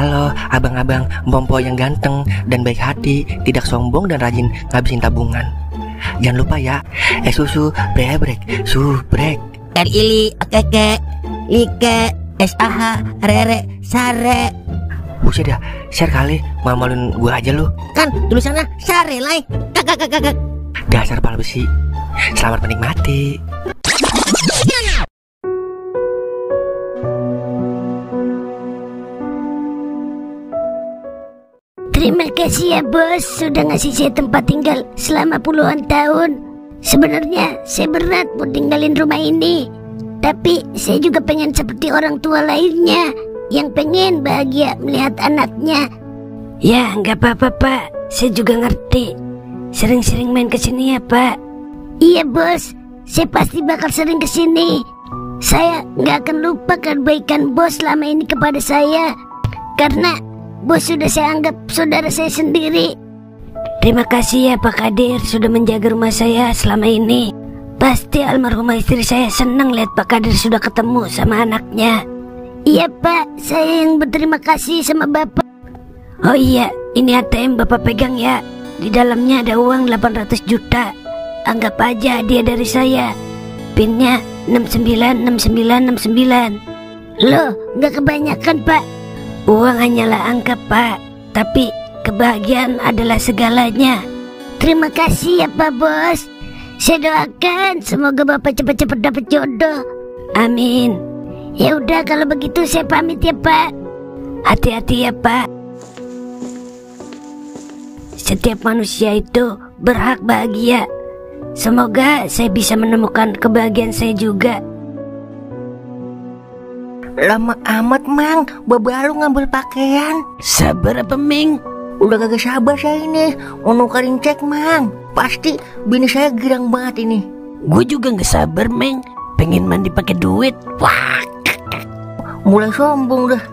Halo abang-abang Bompo yang ganteng dan baik hati, tidak sombong dan rajin ngabisin tabungan. Jangan lupa ya, susu brebrek, subrek. Ili, keke, like, SAH, rere, sare. Buset dah, share kali, malu-maluin gue aja lu. Kan tulisannya sare lai. Kakak. Dasar pala besi. Selamat menikmati. Terima kasih ya bos, sudah ngasih saya tempat tinggal selama puluhan tahun. Sebenarnya saya berat buat tinggalin rumah ini, tapi saya juga pengen seperti orang tua lainnya yang pengen bahagia melihat anaknya. Ya nggak apa-apa pak, saya juga ngerti. Sering-sering main kesini ya pak. Iya bos, saya pasti bakal sering kesini. Saya nggak akan lupa kebaikan bos selama ini kepada saya, karena bos sudah saya anggap saudara saya sendiri. Terima kasih ya Pak Kadir sudah menjaga rumah saya selama ini. Pasti almarhumah istri saya senang lihat Pak Kadir sudah ketemu sama anaknya. Iya Pak, saya yang berterima kasih sama Bapak. Oh iya, ini ATM Bapak pegang ya. Di dalamnya ada uang 800 juta. Anggap aja hadiah dari saya. PIN-nya 696969. Loh, nggak kebanyakan Pak. Uang hanyalah angka pak, tapi kebahagiaan adalah segalanya. Terima kasih ya Pak Bos. Saya doakan semoga Bapak cepat-cepat dapat jodoh. Amin. Ya udah kalau begitu saya pamit ya Pak. Hati-hati ya pak. Setiap manusia itu berhak bahagia. Semoga saya bisa menemukan kebahagiaan saya juga. Lama amat mang, baru ngambil pakaian. Sabar apa Ming? Udah kagak sabar saya ini mau nukerin cek mang. Pasti bini saya girang banget ini. Gue juga gak sabar Meng, pengen mandi pakai duit. Wah, mulai sombong dah.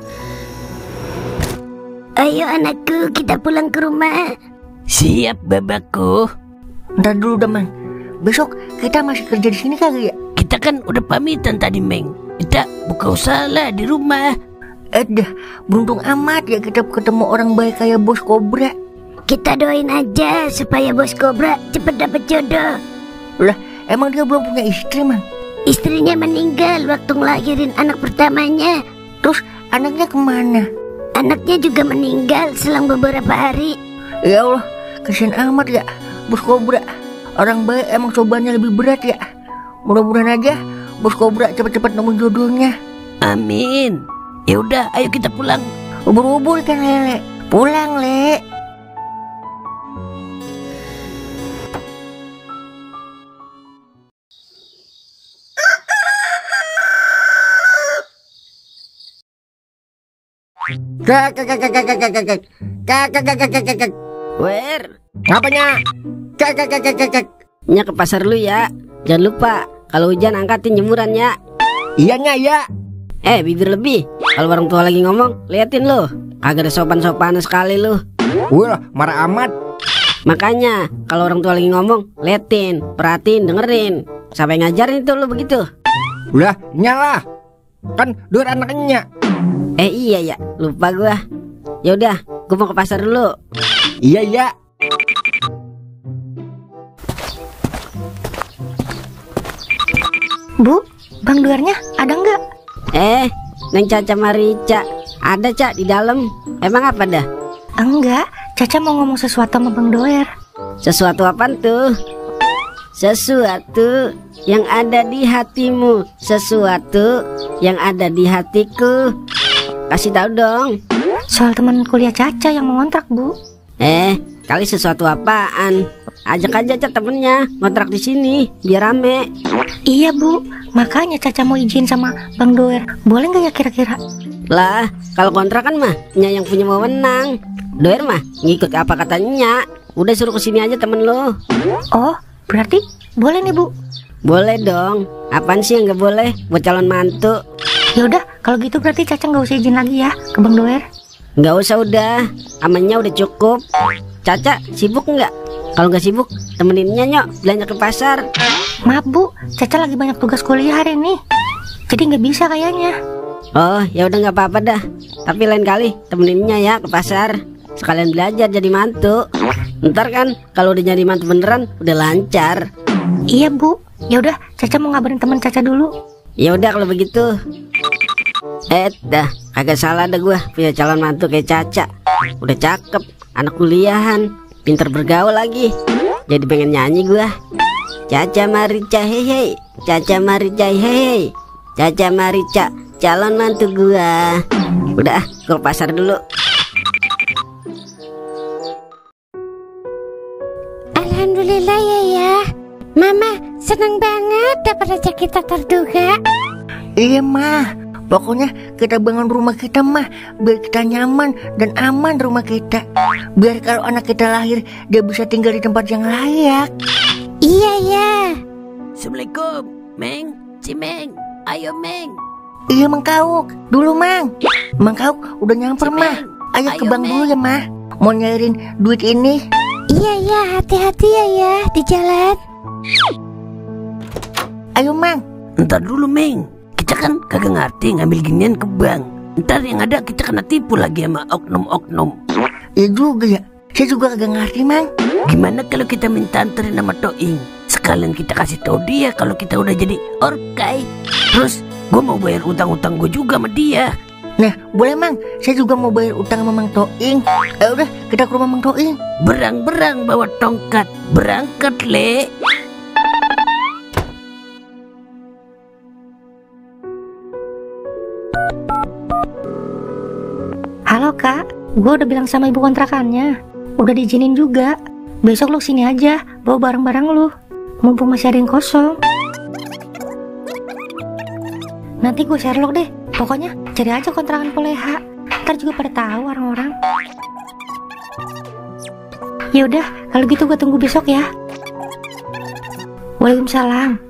Ayo anakku, kita pulang ke rumah. Siap babakku. Ntar dulu dah mang, besok kita masih kerja di sini kagak ya? Kita kan udah pamitan tadi Meng. Kita buka usaha lah di rumah. Dah, beruntung amat ya kita ketemu orang baik kayak Bos Kobra. Kita doain aja supaya Bos Kobra cepet dapet jodoh. Lah, emang dia belum punya istri mang? Istrinya meninggal waktu ngelahirin anak pertamanya. Terus anaknya kemana? Anaknya juga meninggal selang beberapa hari. Ya Allah, kasihan amat ya Bos Kobra. Orang baik emang cobaannya lebih berat ya. Mudah-mudahan aja Bos Kobra cepat-cepat nemu jodohnya. Amin. Ya udah, ayo kita pulang. Ubur-ubur kan Lele. Pulang, Le. Kak. Wer, Ngapanya? Kak. nya ke pasar lu ya. Jangan lupa kalau hujan angkatin jemurannya. Iya nya ya. Bibir lebih. Kalau orang tua lagi ngomong, liatin lu. Kagak ada sopan-sopan sekali lu. Wah, marah amat. Makanya kalau orang tua lagi ngomong, liatin, perhatiin, dengerin. Siapa yang ngajarin itu lu begitu? Udah, nyala. Kan dua anaknya. Iya ya, lupa gua. Ya udah, gua mau ke pasar dulu. Iya ya. Bu, Bang Duarnya ada nggak? Neng Caca Marica. Ada Cak di dalam. Emang apa dah? Enggak, Caca mau ngomong sesuatu sama Bang Doer. Sesuatu apaan tuh? Sesuatu yang ada di hatimu, sesuatu yang ada di hatiku. Kasih tahu dong. Soal teman kuliah Caca yang mau ngontrak, Bu. Kali sesuatu apaan? Ajak aja Cak temennya ngontrak di sini biar rame. Iya, Bu. Makanya Caca mau izin sama Bang Doer. Boleh nggak ya kira-kira? Lah, kalau kontrakan mah Nya yang punya wewenang. Doer mah ngikut apa katanya. Udah suruh kesini aja temen lo. Oh, berarti boleh nih, Bu. Boleh dong. Apaan sih yang nggak boleh buat calon mantu? Ya udah, kalau gitu berarti Caca nggak usah izin lagi ya ke Bang Doer. Nggak usah, udah. Amannya udah cukup. Caca sibuk nggak? Kalau nggak sibuk, temeninnya Nyok belanja ke pasar. Maaf Bu, Caca lagi banyak tugas kuliah hari ini, jadi nggak bisa kayaknya. Oh, ya udah nggak apa-apa dah. Tapi lain kali temeninnya ya ke pasar. Sekalian belajar jadi mantu. Ntar kan kalau udah jadi mantu beneran udah lancar. Iya Bu. Ya udah, Caca mau ngabarin teman Caca dulu. Ya udah kalau begitu. Dah, kagak salah dah gua punya calon mantu kayak Caca. Udah cakep, anak kuliahan, pinter bergaul lagi. Jadi pengen nyanyi gua. Caca Marica hei, Caca Marica hei, Caca Marica calon mantu gua. Udah, gua ke pasar dulu. Alhamdulillah ya. Mama senang banget dapat rezeki tak terduga. Iya mah, pokoknya kita bangun rumah kita mah biar kita nyaman dan aman rumah kita. Biar kalau anak kita lahir dia bisa tinggal di tempat yang layak. Iya ya. Assalamualaikum, Meng, Cimeng, ayo Meng. Iya Mang Kauk, dulu Mang. Mang Kauk udah nyamper mah. Ayo ke bank dulu ya mah. Mau nyairin duit ini. Iya ya, hati-hati ya di jalan. Ayo Mang. Ntar dulu Meng, kita kan kagak ngerti ngambil ginian ke bank. Ntar yang ada kita kena tipu lagi sama oknum-oknum. Iya juga ya, saya juga kagak ngerti Mang. Gimana kalau kita minta anterin sama Toing? Sekalian kita kasih tahu dia kalau kita udah jadi orkai. Terus gue mau bayar utang-utang gue juga sama dia. Nah boleh Mang, saya juga mau bayar utang sama Mang Toing. Udah kita ke rumah Mang Toing. Berang-berang bawa tongkat, berangkat le. Halo Kak, gue udah bilang sama ibu kontrakannya. Udah diizinin juga. Besok lu sini aja, bawa barang-barang lu. Mumpung masih ada yang kosong. Nanti gue Sherlock deh. Pokoknya cari aja kontrakan Poleha. Ntar juga pada tahu orang-orang. Ya udah, kalau gitu gue tunggu besok ya. Waalaikumsalam.